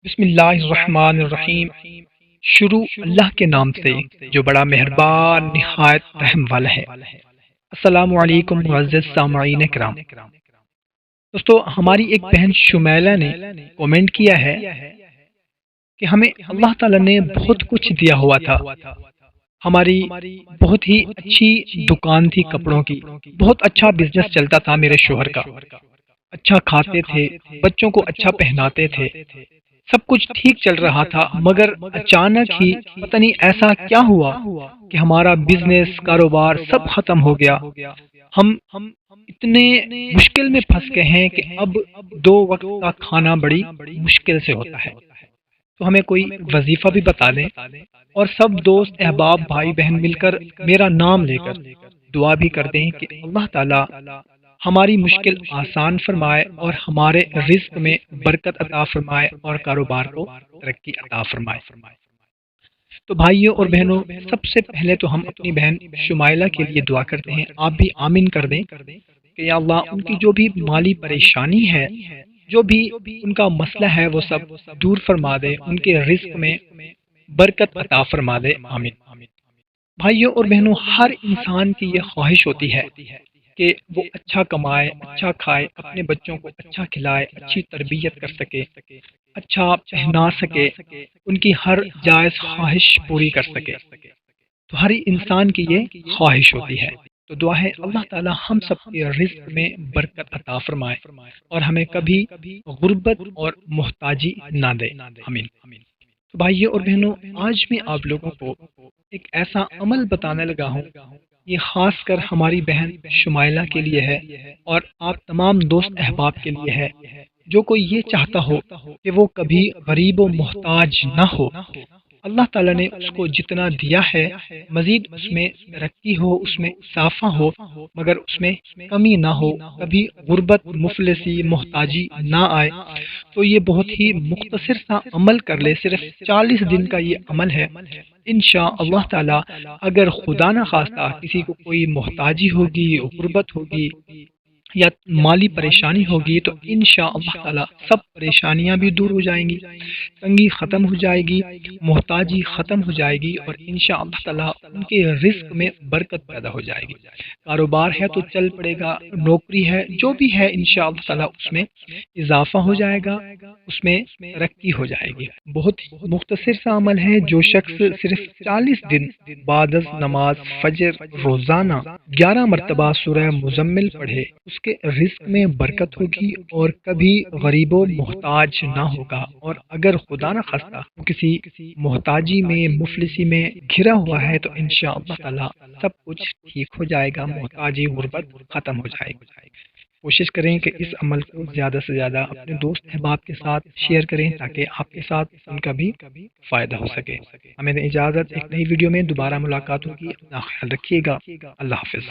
بسم اللہ الرحمن الرحیم۔ شروع اللہ کے نام سے جو بڑا مہربان نہایت رحم والا ہے۔ السلام علیکم معزز سامعین کرام۔ دوستو، ہماری ایک بہن شمیلہ نے کومنٹ کیا ہے کہ ہمیں اللہ تعالی نے بہت کچھ دیا ہوا تھا۔ ہماری بہت ہی اچھی دکان تھی کپڑوں کی، بہت اچھا بزنس چلتا تھا میرے شوہر کا، اچھا کھاتے تھے، بچوں کو اچھا پہناتے تھے، سب کچھ ٹھیک چل رہا تھا، مگر اچانک ہی پتہ نہیں ایسا کیا ہوا کہ ہمارا بزنس کاروبار سب ختم ہو گیا۔ ہم اتنے مشکل میں پھنس گئے ہیں کہ اب 2 وقت کا کھانا بڑی مشکل سے ہوتا ہے۔ تو ہمیں کوئی وظیفہ بھی بتا دیں، اور سب دوست احباب بھائی بہن مل کر میرا نام لے کر دعا بھی کر دیں کہ اللہ تعالی ہماری مشکل آسان فرمائے اور ہمارے رزق میں برکت عطا فرمائے اور کاروبار کو ترقی عطا فرمائے۔ تو بھائیوں اور بہنوں، سب سے پہلے تو ہم اپنی بہن شمائلہ کے لیے دعا کرتے ہیں، آپ بھی آمین کر دیں کہ یا اللہ ان کی جو بھی مالی پریشانی ہے، جو بھی ان کا مسئلہ ہے، وہ سب دور فرما دے، ان کے رزق میں برکت عطا فرما دے، آمین۔ بھائیوں اور بہنوں، ہر انسان کی یہ خواہش ہوتی ہے کہ وہ اچھا کمائے، اچھا کھائے، اپنے بچوں کو اچھا کھلائے، اچھی تربیت کر سکے، اچھا پہنا سکے، ان کی ہر جائز خواہش پوری کر سکے۔ تو ہر انسان کی یہ خواہش ہوتی ہے۔ تو دعا ہے اللہ تعالی ہم سب کے رزق میں برکت عطا فرمائے اور ہمیں کبھی غربت اور محتاجی نہ دے، آمین۔ تو بھائیوں اور بہنوں، آج میں آپ لوگوں کو ایک ایسا عمل بتانے لگا ہوں، یہ خاص کر ہماری بہن شمائلہ کے لیے ہے اور آپ تمام دوست احباب کے لیے ہے، جو کوئی یہ چاہتا ہو کہ وہ کبھی غریب و محتاج نہ ہو۔ اللہ تعالیٰ نے اس کو جتنا دیا ہے مزید اس میں ترقی ہو، اس میں اضافہ ہو، مگر اس میں کمی نہ ہو، کبھی غربت، مفلسی، محتاجی نہ آئے۔ تو یہ بہت ہی مختصر سا عمل کر لے، صرف 40 دن کا یہ عمل ہے۔ انشاءاللہ تعالی اگر خدا نہ خواستہ کسی کو کوئی محتاجی ہوگی، غربت ہوگی یا مالی پریشانی ہوگی، تو انشاءاللہ تعالی سب پریشانیاں بھی دور ہو جائیں گی، تنگی ختم ہو جائے گی، محتاجی ختم ہو جائے گی، اور انشاءاللہ تعالی ان کے رزق میں برکت پیدا ہو جائے گی۔ کاروبار ہے تو چل پڑے گا، نوکری ہے، جو بھی ہے انشاءاللہ تعالی اس میں اضافہ ہو جائے گا، اس میں ترقی ہو جائے گی۔ بہت مختصر سا عمل ہے، جو شخص صرف 40 دن بعد از نماز فجر روزانہ 11 مرتبہ سورہ مزمل پڑھے، اس کے رزق میں برکت ہوگی اور کبھی غریب و محتاج نہ ہوگا۔ اور اگر خدا نہ خواستہ وہ کسی محتاجی میں، مفلسی میں گھرا ہوا ہے، تو انشاءاللہ تعالی سب کچھ ٹھیک ہو جائے گا، محتاجی غربت ختم ہو جائے گی۔ کوشش کریں کہ اس عمل کو زیادہ سے زیادہ اپنے دوست احباب کے ساتھ شیئر کریں، تاکہ آپ کے ساتھ ان کا بھی فائدہ ہو سکے۔ ہمیں دیں اجازت، ایک نئی ویڈیو میں دوبارہ ملاقات ہوگی، اپنا خیال رکھیے گا، اللہ حافظ۔